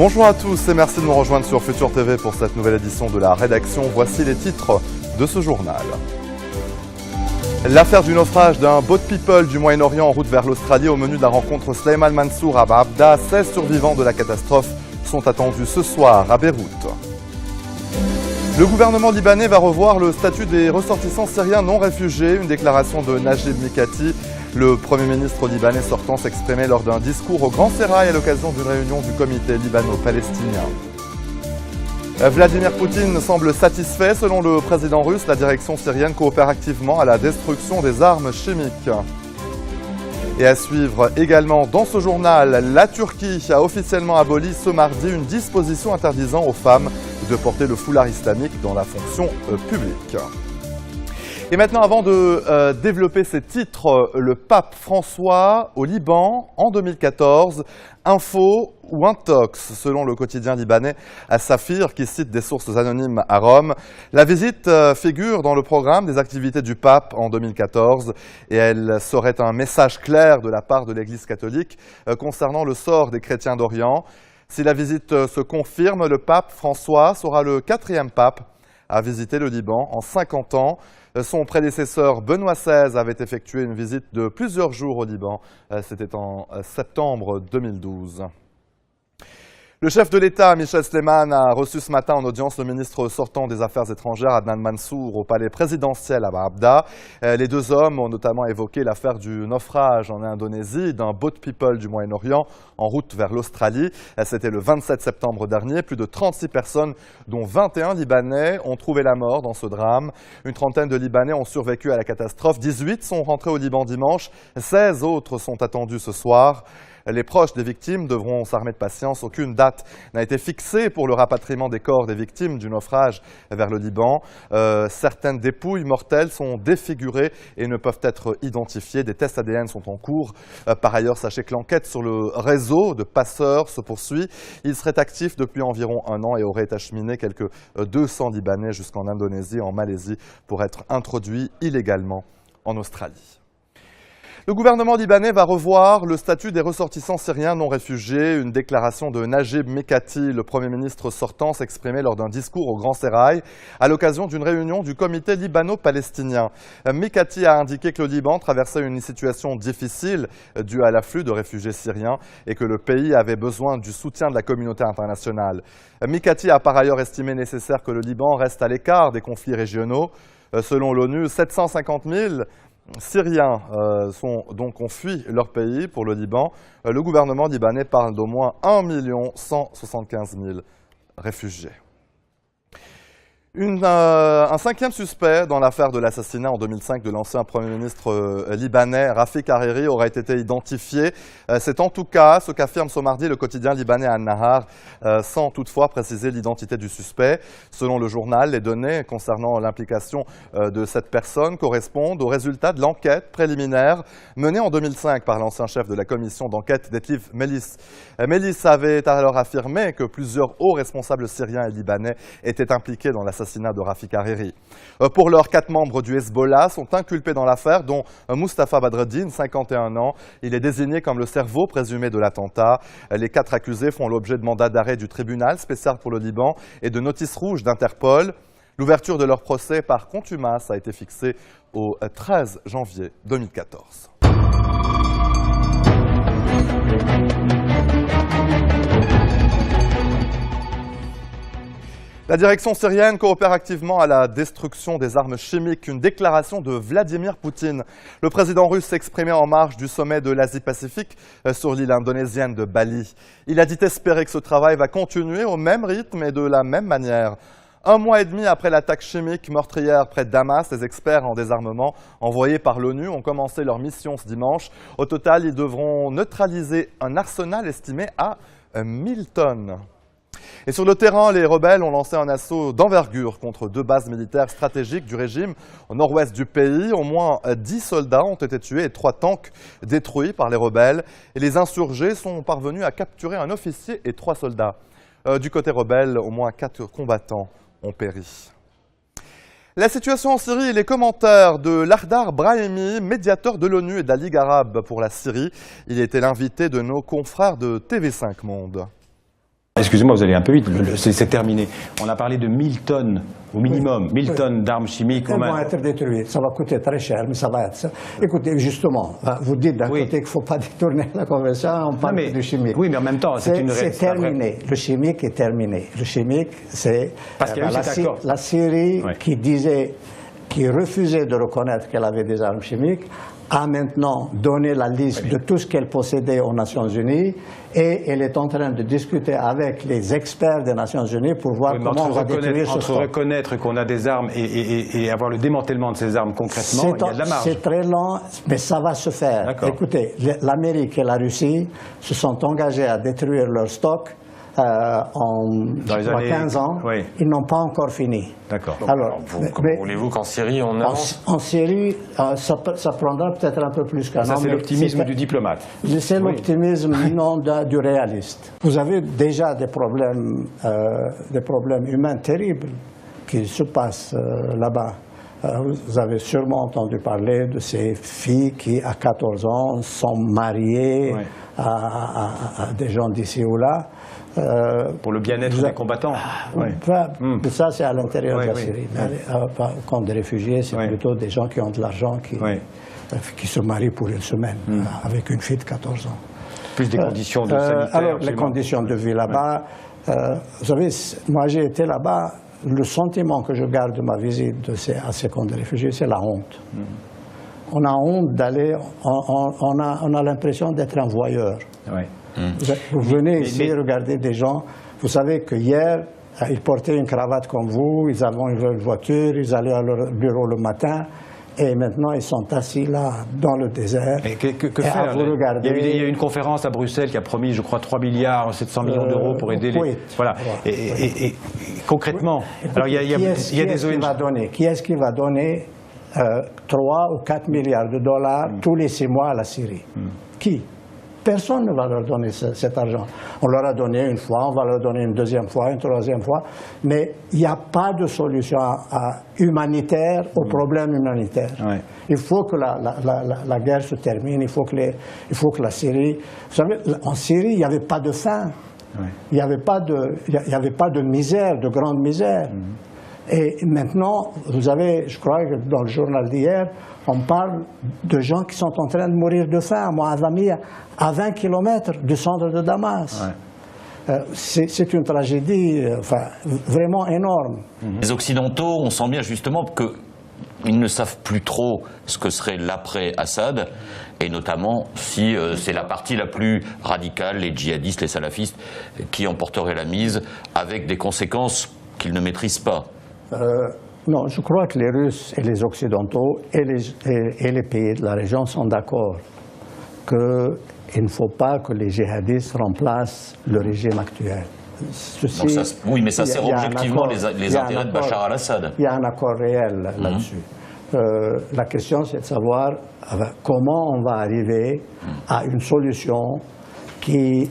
Bonjour à tous et merci de nous rejoindre sur Futur TV pour cette nouvelle édition de la rédaction. Voici les titres de ce journal. L'affaire du naufrage d'un boat people du Moyen-Orient en route vers l'Australie. Au menu de la rencontre, Sleiman Mansour à Abda. 16 survivants de la catastrophe sont attendus ce soir à Beyrouth. Le gouvernement libanais va revoir le statut des ressortissants syriens non réfugiés. Une déclaration de Najib Mikati, le Premier ministre libanais sortant, s'exprimait lors d'un discours au Grand Sérail à l'occasion d'une réunion du comité libano-palestinien. Vladimir Poutine semble satisfait. Selon le président russe, la direction syrienne coopère activement à la destruction des armes chimiques. Et à suivre également dans ce journal, la Turquie a officiellement aboli ce mardi une disposition interdisant aux femmes de porter le foulard islamique dans la fonction publique. Et maintenant, avant de développer ces titres, le pape François au Liban en 2014, info ou intox, selon le quotidien libanais Safir, qui cite des sources anonymes à Rome. La visite figure dans le programme des activités du pape en 2014 et elle serait un message clair de la part de l'Église catholique concernant le sort des chrétiens d'Orient. Si la visite se confirme, le pape François sera le 4e pape à visiter le Liban en 50 ans. Son prédécesseur Benoît XVI avait effectué une visite de plusieurs jours au Liban. C'était en septembre 2012. Le chef de l'État, Michel Sleiman, a reçu ce matin en audience le ministre sortant des Affaires étrangères, Adnan Mansour, au palais présidentiel à Abda. Les deux hommes ont notamment évoqué l'affaire du naufrage en Indonésie d'un boat people du Moyen-Orient en route vers l'Australie. C'était le 27 septembre dernier. Plus de 36 personnes, dont 21 Libanais, ont trouvé la mort dans ce drame. Une trentaine de Libanais ont survécu à la catastrophe. 18 sont rentrés au Liban dimanche. 16 autres sont attendus ce soir. Les proches des victimes devront s'armer de patience. Aucune date n'a été fixée pour le rapatriement des corps des victimes du naufrage vers le Liban. Certaines dépouilles mortelles sont défigurées et ne peuvent être identifiées. Des tests ADN sont en cours. Par ailleurs, sachez que l'enquête sur le réseau de passeurs se poursuit. Il serait actif depuis environ un an et aurait acheminé quelques 200 Libanais jusqu'en Indonésie et en Malaisie pour être introduits illégalement en Australie. Le gouvernement libanais va revoir le statut des ressortissants syriens non réfugiés. Une déclaration de Najib Mikati, le Premier ministre sortant, s'exprimait lors d'un discours au Grand Sérail à l'occasion d'une réunion du comité libano-palestinien. Mikati a indiqué que le Liban traversait une situation difficile due à l'afflux de réfugiés syriens et que le pays avait besoin du soutien de la communauté internationale. Mikati a par ailleurs estimé nécessaire que le Liban reste à l'écart des conflits régionaux. Selon l'ONU, 750 000 Syriens ont fui leur pays pour le Liban. Le gouvernement libanais parle d'au moins 1 175 000 réfugiés. Un 5e suspect dans l'affaire de l'assassinat en 2005 de l'ancien Premier ministre libanais Rafik Hariri aurait été identifié. C'est en tout cas ce qu'affirme ce mardi le quotidien libanais An-Nahar, sans toutefois préciser l'identité du suspect. Selon le journal, les données concernant l'implication de cette personne correspondent aux résultats de l'enquête préliminaire menée en 2005 par l'ancien chef de la commission d'enquête Detlef Melis. Melis avait alors affirmé que plusieurs hauts responsables syriens et libanais étaient impliqués dans l'assassinat de Rafik Hariri. Pour l'heure, 4 membres du Hezbollah sont inculpés dans l'affaire, dont Mustafa Badreddine, 51 ans. Il est désigné comme le cerveau présumé de l'attentat. Les 4 accusés font l'objet de mandats d'arrêt du tribunal spécial pour le Liban et de notices rouges d'Interpol. L'ouverture de leur procès par contumace a été fixée au 13 janvier 2014. La direction syrienne coopère activement à la destruction des armes chimiques. Une déclaration de Vladimir Poutine. Le président russe s'exprimait en marge du sommet de l'Asie-Pacifique sur l'île indonésienne de Bali. Il a dit espérer que ce travail va continuer au même rythme et de la même manière. 1 mois et demi après l'attaque chimique meurtrière près de Damas, les experts en désarmement envoyés par l'ONU ont commencé leur mission ce dimanche. Au total, ils devront neutraliser un arsenal estimé à 1000 tonnes. Et sur le terrain, les rebelles ont lancé un assaut d'envergure contre 2 bases militaires stratégiques du régime au nord-ouest du pays. Au moins 10 soldats ont été tués et 3 tanks détruits par les rebelles. Et les insurgés sont parvenus à capturer un officier et 3 soldats. Du côté rebelle, au moins 4 combattants ont péri. La situation en Syrie et les commentaires de Lardar Brahimi, médiateur de l'ONU et de la Ligue arabe pour la Syrie. Il était l'invité de nos confrères de TV5 Monde. Excusez-moi, vous allez un peu vite, c'est terminé. On a parlé de 1000 tonnes, au minimum, 1000 tonnes d'armes chimiques. Elles vont être détruites, ça va coûter très cher, mais ça va être ça. Écoutez, justement, vous dites d'un côté qu'il ne faut pas détourner la conversion, on parle du chimique. Oui, mais en même temps, c'est une réalité. C'est terminé, le chimique est terminé. Le chimique, c'est la Syrie qui refusait de reconnaître qu'elle avait des armes chimiques, a maintenant donné la liste de tout ce qu'elle possédait aux Nations Unies et elle est en train de discuter avec les experts des Nations Unies pour voir comment on va détruire ce stock. Entre reconnaître qu'on a des armes et avoir le démantèlement de ces armes concrètement, il y a de la marge. C'est très lent, mais ça va se faire. Écoutez, l'Amérique et la Russie se sont engagés à détruire leur stock en 15 ans, ils n'ont pas encore fini. D'accord. Alors, comment voulez-vous qu'en Syrie on avance? En Syrie, ça prendra peut-être un peu plus qu'un an. Ça, c'est l'optimisme du diplomate. C'est l'optimisme, non du réaliste. Vous avez déjà des problèmes humains terribles qui se passent là-bas. Vous avez sûrement entendu parler de ces filles qui, à 14 ans, sont mariées à des gens d'ici ou là. Pour le bien-être des combattants. Ça, c'est à l'intérieur de la Syrie. Par contre, des réfugiés, c'est plutôt des gens qui ont de l'argent, qui se marient pour une semaine, avec une fille de 14 ans. Plus des conditions de sanitaire. Alors, les conditions de vie là-bas, vous savez, moi j'ai été là-bas, le sentiment que je garde de ma visite à ces camps de réfugiés, c'est la honte. On a honte d'aller, on a l'impression d'être un voyeur. Vous venez ici regarder des gens, vous savez que hier, ils portaient une cravate comme vous, ils avaient une voiture, ils allaient à leur bureau le matin, et maintenant ils sont assis là, dans le désert. Et que faire? Il y a eu une conférence à Bruxelles qui a promis, je crois, 3 milliards 700 millions d'euros pour aider les... Voilà. Et concrètement, alors il y a des ONG... Qui est-ce qui va donner 3 ou 4 milliards de dollars tous les 6 mois à la Syrie? Qui? Personne ne va leur donner cet argent. On leur a donné une fois, on va leur donner une deuxième fois, une troisième fois, mais il n'y a pas de solution humanitaire au problème humanitaire. Il faut que la guerre se termine, il faut que la Syrie... Vous savez, en Syrie, il n'y avait pas de faim, il n'y avait pas de misère, de grande misère. Et maintenant, vous avez, je crois que dans le journal d'hier, on parle de gens qui sont en train de mourir de faim. Moi, à 20 km du centre de Damas. C'est une tragédie vraiment énorme. Les Occidentaux, on sent bien justement qu'ils ne savent plus trop ce que serait l'après-Assad, et notamment si c'est la partie la plus radicale, les djihadistes, les salafistes, qui en porteraient la mise, avec des conséquences qu'ils ne maîtrisent pas. Non, je crois que les Russes et les Occidentaux et les pays de la région sont d'accord qu'il ne faut pas que les djihadistes remplacent le régime actuel. Oui, mais ça sert objectivement les intérêts de Bachar al-Assad. Il y a un accord réel là-dessus. La question, c'est de savoir comment on va arriver à une solution qui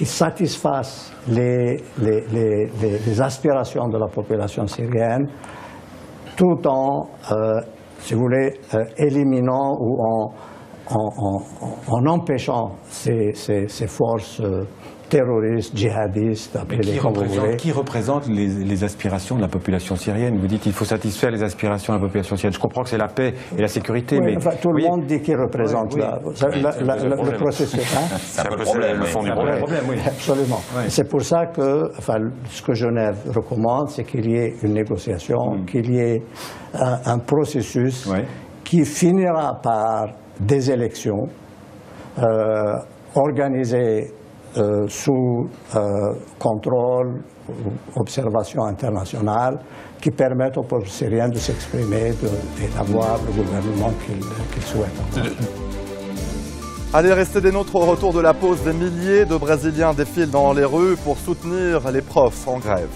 satisfasse les aspirations de la population syrienne, tout en, si vous voulez, éliminant ou en empêchant ces forces terroristes, djihadistes, appelez-les comme vous voulez. Qui représente les aspirations de la population syrienne? Vous dites qu'il faut satisfaire les aspirations de la population syrienne. Je comprends que c'est la paix et la sécurité, mais... tout le monde dit qu'il représente le processus. C'est un peu le fond du problème. Absolument. C'est pour ça que ce que Genève recommande, c'est qu'il y ait une négociation, qu'il y ait un processus qui finira par des élections organisées sous contrôle, observation internationale, qui permettent aux peuples syriens de s'exprimer et d'avoir le gouvernement qu'ils souhaitent. Allez, restez des nôtres au retour de la pause. Des milliers de Brésiliens défilent dans les rues pour soutenir les profs en grève.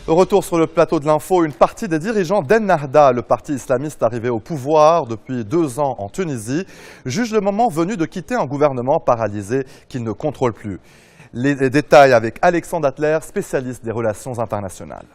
Retour sur le plateau de l'info, une partie des dirigeants d'Ennahda, le parti islamiste arrivé au pouvoir depuis 2 ans en Tunisie, juge le moment venu de quitter un gouvernement paralysé qu'il ne contrôle plus. Les détails avec Alexandre Adler, spécialiste des relations internationales.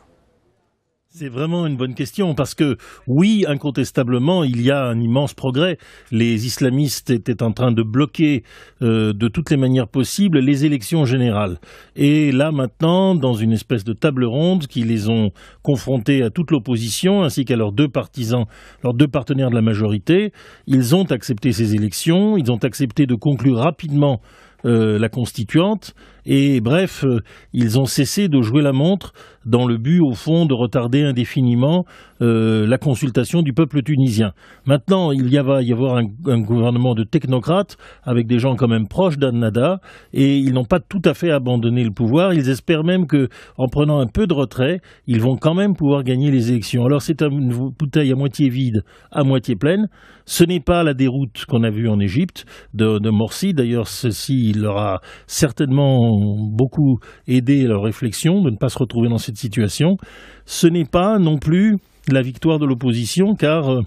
C'est vraiment une bonne question parce que, oui, incontestablement, il y a un immense progrès. Les islamistes étaient en train de bloquer de toutes les manières possibles les élections générales. Et là, maintenant, dans une espèce de table ronde qui les ont confrontés à toute l'opposition ainsi qu'à leurs deux partisans, leurs deux partenaires de la majorité, ils ont accepté ces élections, ils ont accepté de conclure rapidement la constituante et bref, ils ont cessé de jouer la montre dans le but au fond de retarder indéfiniment la consultation du peuple tunisien. Maintenant, il va y avoir un gouvernement de technocrates avec des gens quand même proches d'Ennahda et ils n'ont pas tout à fait abandonné le pouvoir. Ils espèrent même que, en prenant un peu de retrait, ils vont quand même pouvoir gagner les élections. Alors c'est une bouteille à moitié vide, à moitié pleine. Ce n'est pas la déroute qu'on a vue en Égypte de Morsi. D'ailleurs, ceci leur a certainement beaucoup aidé à leur réflexion de ne pas se retrouver dans cette situation. Ce n'est pas non plus la victoire de l'opposition, car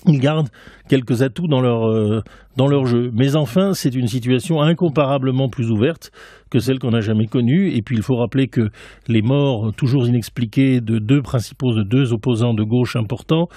ils gardent quelques atouts dans leur jeu. Mais enfin, c'est une situation incomparablement plus ouverte que celle qu'on n'a jamais connue. Et puis, il faut rappeler que les morts toujours inexpliquées de deux opposants de gauche importants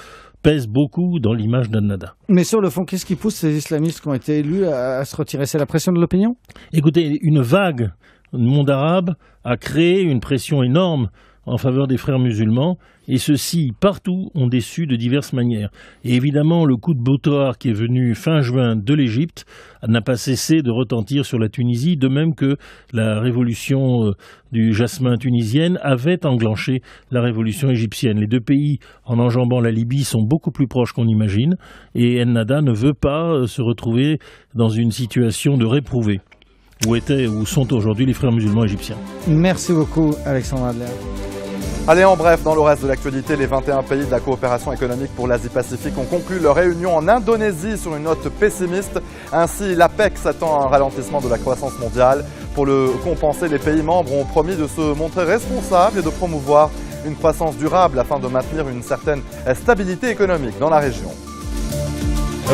pèse beaucoup dans l'image d'Ennahda. Mais sur le fond, qu'est-ce qui pousse ces islamistes qui ont été élus à se retirer? C'est la pression de l'opinion? Écoutez, une vague du monde arabe a créé une pression énorme en faveur des frères musulmans, et ceux-ci, partout, ont déçu de diverses manières. Et évidemment, le coup de boutoir qui est venu fin juin de l'Égypte n'a pas cessé de retentir sur la Tunisie, de même que la révolution du jasmin tunisienne avait enclenché la révolution égyptienne. Les deux pays, en enjambant la Libye, sont beaucoup plus proches qu'on imagine, et Ennahda ne veut pas se retrouver dans une situation de réprouvé, où sont aujourd'hui les frères musulmans égyptiens. Merci beaucoup, Alexandre Adler. Allez, en bref, dans le reste de l'actualité, les 21 pays de la coopération économique pour l'Asie-Pacifique ont conclu leur réunion en Indonésie sur une note pessimiste. Ainsi, l'APEC s'attend à un ralentissement de la croissance mondiale. Pour le compenser, les pays membres ont promis de se montrer responsables et de promouvoir une croissance durable afin de maintenir une certaine stabilité économique dans la région.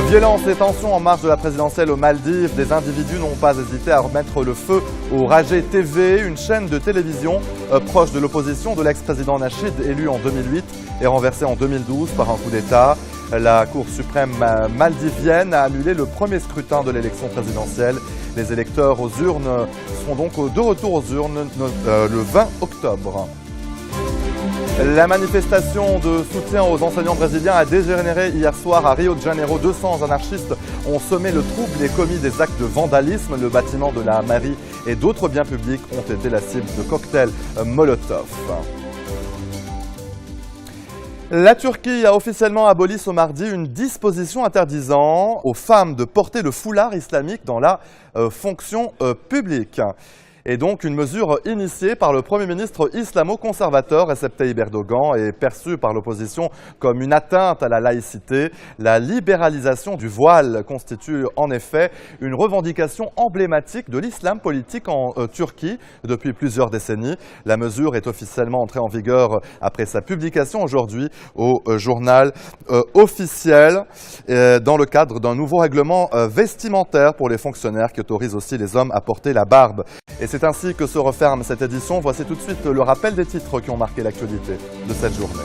Violence et tensions en marge de la présidentielle aux Maldives. Des individus n'ont pas hésité à remettre le feu au Rajah TV, une chaîne de télévision proche de l'opposition de l'ex-président Nasheed, élu en 2008 et renversé en 2012 par un coup d'État. La Cour suprême maldivienne a annulé le premier scrutin de l'élection présidentielle. Les électeurs aux urnes seront donc de retour aux urnes le 20 octobre. La manifestation de soutien aux enseignants brésiliens a dégénéré hier soir à Rio de Janeiro. 200 anarchistes ont semé le trouble et commis des actes de vandalisme. Le bâtiment de la mairie et d'autres biens publics ont été la cible de cocktails Molotov. La Turquie a officiellement aboli ce mardi une disposition interdisant aux femmes de porter le foulard islamique dans la fonction publique. Et donc une mesure initiée par le Premier ministre islamo-conservateur Recep Tayyip Erdogan est perçue par l'opposition comme une atteinte à la laïcité. La libéralisation du voile constitue en effet une revendication emblématique de l'islam politique en Turquie depuis plusieurs décennies. La mesure est officiellement entrée en vigueur après sa publication aujourd'hui au journal officiel dans le cadre d'un nouveau règlement vestimentaire pour les fonctionnaires qui autorise aussi les hommes à porter la barbe. Et c'est ainsi que se referme cette édition. Voici tout de suite le rappel des titres qui ont marqué l'actualité de cette journée.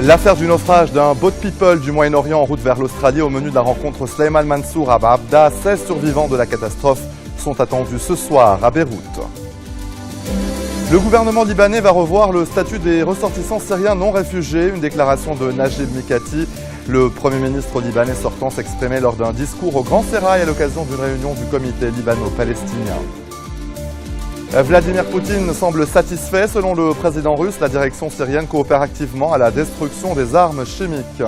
L'affaire du naufrage d'un boat people du Moyen-Orient en route vers l'Australie. Au menu de la rencontre, Sleiman Mansour à Abda. 16 survivants de la catastrophe sont attendus ce soir à Beyrouth. Le gouvernement libanais va revoir le statut des ressortissants syriens non réfugiés. Une déclaration de Najib Mikati. Le Premier ministre libanais sortant s'exprimait lors d'un discours au Grand Sérail à l'occasion d'une réunion du comité libano-palestinien. Vladimir Poutine semble satisfait. Selon le président russe, la direction syrienne coopère activement à la destruction des armes chimiques.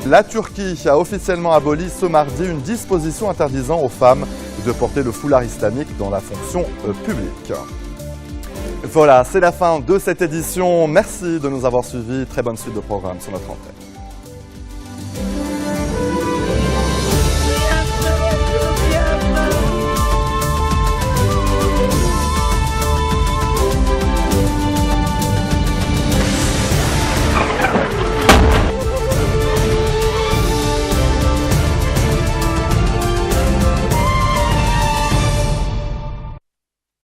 La Turquie a officiellement aboli ce mardi une disposition interdisant aux femmes de porter le foulard islamique dans la fonction publique. Voilà, c'est la fin de cette édition. Merci de nous avoir suivis. Très bonne suite de programme sur notre antenne.